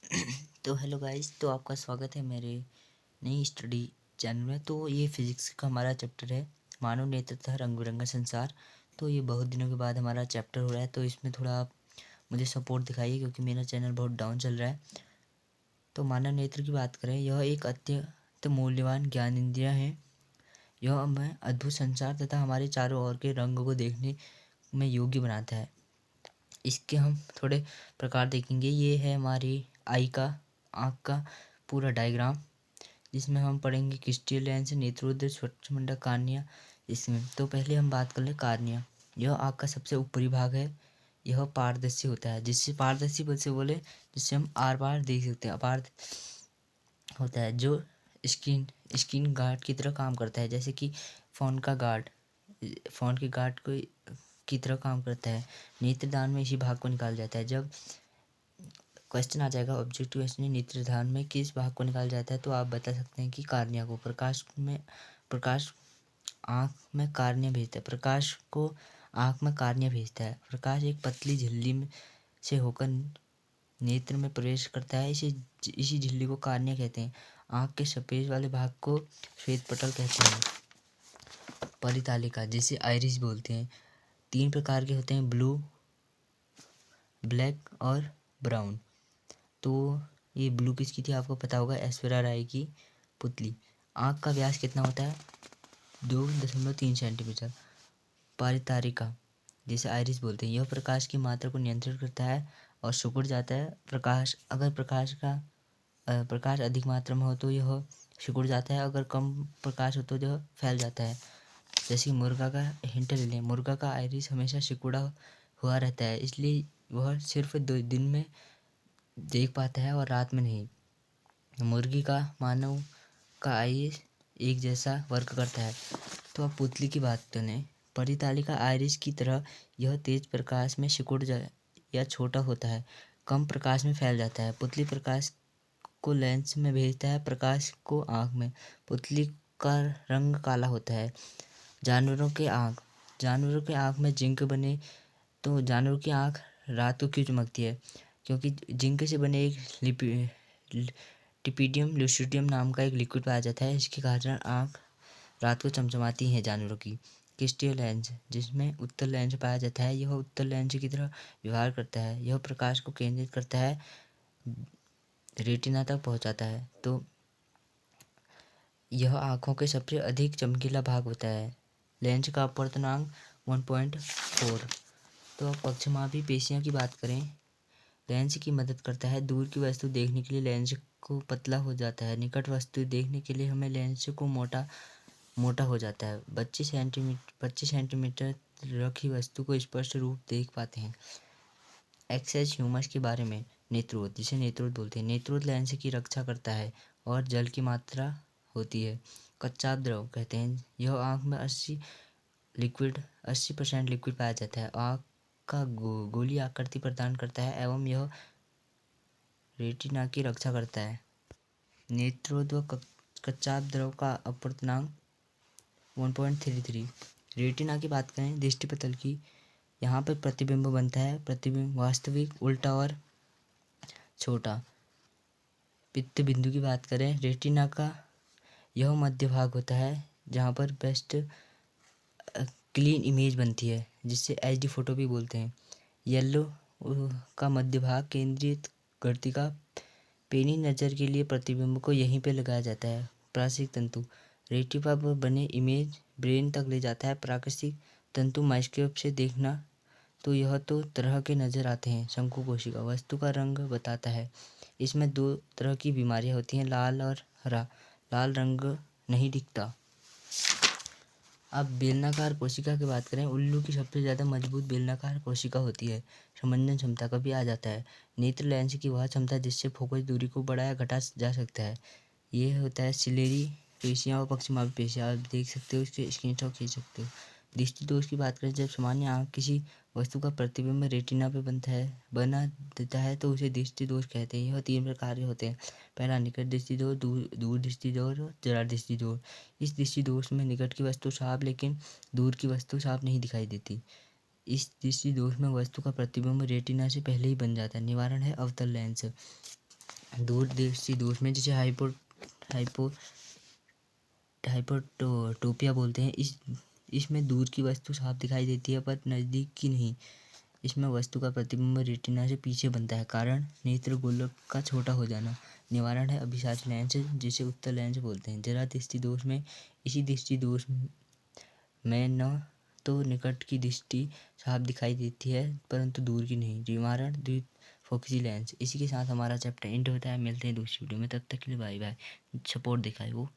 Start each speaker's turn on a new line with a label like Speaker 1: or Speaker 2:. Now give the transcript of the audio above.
Speaker 1: तो hello guys, तो आपका स्वागत है मेरे नई स्टडी चैनल में। तो ये फिजिक्स का हमारा चैप्टर है, मानव नेत्र तथा रंग बिरंगा संसार। तो ये बहुत दिनों के बाद हमारा चैप्टर हो रहा है, तो इसमें थोड़ा आप मुझे सपोर्ट दिखाइए क्योंकि मेरा चैनल बहुत डाउन चल रहा है। तो मानव नेत्र की बात करें, यह एक अत्यंत मूल्यवान ज्ञान इंद्रिय है। यह हमें अद्भुत संसार तथा हमारे चारों ओर के रंग को देखने में योग्य बनाता है। इसके हम थोड़े प्रकार देखेंगे। ये है हमारी आँख का पूरा डायग्राम, जिसमें हम पढ़ेंगे क्रिस्टल लेंस, नेत्रोदय, स्वच्छमंडल, कार्निया। इसमें तो पहले हम बात कर ले कार्निया। यह आँख का सबसे ऊपरी भाग है। यह पारदर्शी होता है, जिससे पारदर्शी से बोले जिससे हम आर पार देख सकते हैं। अपार होता है जो स्क्रीन गार्ड की तरह काम करता है, जैसे कि फ़ोन के गार्ड को की तरह काम करता है। नेत्रदान में इसी भाग को निकाला जाता है। जब क्वेश्चन आ जाएगा ऑब्जेक्टिव क्वेश्चन, नेत्रदान में किस भाग को निकाला जाता है, तो आप बता सकते हैं कि कार्निया को। प्रकाश आँख में कार्निया भेजता है। प्रकाश को आँख में कार्निया भेजता है। प्रकाश एक पतली झिल्ली में से होकर नेत्र में प्रवेश करता है। इसी झिल्ली को कार्निया कहते हैं। आँख के सफेद वाले भाग को श्वेत पटल कहते हैं। परितालिका, जिसे आइरिस बोलते हैं, 3 प्रकार के होते हैं, ब्लू, ब्लैक और ब्राउन। तो ये ब्लू किसकी थी आपको पता होगा, ऐश्वर्या राय की पुतली। आँख का व्यास कितना होता है, 2.3 सेंटीमीटर। परितारिका, जिसे आइरिस बोलते हैं, यह प्रकाश की मात्रा को नियंत्रित करता है और सिकुड़ जाता है। प्रकाश अधिक मात्रा में हो तो यह सिकुड़ जाता है, अगर कम प्रकाश हो तो यह फैल जाता है। जैसे मुर्गा का हिंट ले लें, मुर्गा का आइरिस हमेशा सिकुड़ा हुआ रहता है, इसलिए वह सिर्फ 2 दिन में देख पाता है और रात में नहीं। मुर्गी का मानव का आइरिस एक जैसा वर्क करता है। तो अब पुतली की बात करें, परितालिका आइरिस की तरह यह तेज प्रकाश में सिकुड़ जाए या छोटा होता है, कम प्रकाश में फैल जाता है। पुतली प्रकाश को लेंस में भेजता है, प्रकाश को आँख में। पुतली का रंग काला होता है। जानवरों के आँख में जिंक बने, तो जानवरों की आँख रात को क्यों चमकती है, क्योंकि जिंक से बने एक टिपिडियम लुसिडियम नाम का एक लिक्विड पाया जाता है। इसके कारण आँख रात को चमचमाती हैं जानवरों की। क्रिस्टल लेंस, जिसमें उत्तल लेंस पाया जाता है, यह उत्तल लेंस की तरह व्यवहार करता है। यह प्रकाश को केंद्रित करता है, रेटिना तक पहुंचाता है। तो यह आँखों के सबसे अधिक चमकीला भाग होता है। लेंस का अपवर्तनांक 1.4। तो अब पक्षमापी पेशियों की बात करें, लेंस की मदद करता है। दूर की वस्तु देखने के लिए लेंस को पतला हो जाता है, निकट वस्तु देखने के लिए हमें लेंस को मोटा हो जाता है। 25 सेंटीमीटर रखी वस्तु को स्पष्ट रूप देख पाते हैं। एक्सेस ह्यूमस के बारे में, नेत्रोद, जिसे नेत्रोद बोलते हैं, नेत्रोद लेंस की रक्षा करता है और जल की मात्रा होती है। कच्चा द्रव कहते हैं, यह आँख में 80% लिक्विड पाया जाता है। आँख का गोली आकृति प्रदान करता है एवं यह रेटिना की रक्षा करता है। नेत्रोद व कच्चा द्रव का अपवर्तनांक 1.33। रेटिना की बात करें, दृष्टिपटल की, यहाँ पर प्रतिबिंब बनता है। प्रतिबिंब वास्तविक, उल्टा और छोटा। पित्त बिंदु की बात करें, रेटिना का यह मध्य भाग होता है जहाँ पर बेस्ट क्लीन इमेज बनती है, जिससे एचडी फोटो भी बोलते हैं। येलो का मध्य भाग केंद्रित करती का पेनी नज़र के लिए प्रतिबिंब को यहीं पे लगाया जाता है। प्राकृतिक तंतु, रेटिना पर बने इमेज ब्रेन तक ले जाता है। प्राकृतिक तंतु माइक्रोस्कोप से देखना तो यह तो तरह के नज़र आते हैं। शंकु कोशिका वस्तु का रंग बताता है। इसमें 2 तरह की बीमारियां होती हैं, लाल और हरा। लाल रंग नहीं दिखता। अब बेलनाकार कोशिका की बात करें, उल्लू की सबसे ज़्यादा मजबूत बेलनाकार कोशिका होती है। समंजन क्षमता कभी आ जाता है, नेत्र लेंस की वह क्षमता जिससे फोकस दूरी को बढ़ाया घटा जा सकता है। ये होता है सिलेरी पेशियाँ और पक्षमापी पेशियाँ। आप देख सकते हो, इसके स्क्रीनशॉट खींच सकते हो। दृष्टि दोष की बात करें, जब सामान्य आँख किसी वस्तु का प्रतिबिंब रेटिना पे बना देता है तो उसे दृष्टि दोष कहते हैं। यह 3 प्रकार के होते हैं। पहला निकट दृष्टि दोष, दूर दृष्टि दोष और जरा दृष्टि दोष। इस दृष्टि दोष में निकट की वस्तु साफ लेकिन दूर की वस्तु साफ नहीं दिखाई देती। इस दृष्टि दोष में वस्तु का प्रतिबिंब रेटिना से पहले ही बन जाता है। निवारण है अवतल लेंस। दूर दृष्टि दोष में जिसे हाइपो हाइपोटोपिया बोलते हैं, इसमें दूर की वस्तु साफ दिखाई देती है पर नज़दीक की नहीं। इसमें वस्तु का प्रतिबिंब रेटिना से पीछे बनता है। कारण नेत्र गोलक का छोटा हो जाना। निवारण है अभिसाच लेंस जिसे उत्तल लेंस बोलते हैं। जरा दृष्टि दोष में इसी दृष्टि दोष में न तो निकट की दृष्टि साफ दिखाई देती है परंतु दूर की नहीं। निवारण द्विफोकसी लेंस। इसी के साथ हमारा चैप्टर एंड होता है। मिलते हैं दूसरी वीडियो में, तब तक के लिए बाय बाय। सपोर्ट दिखाए वो।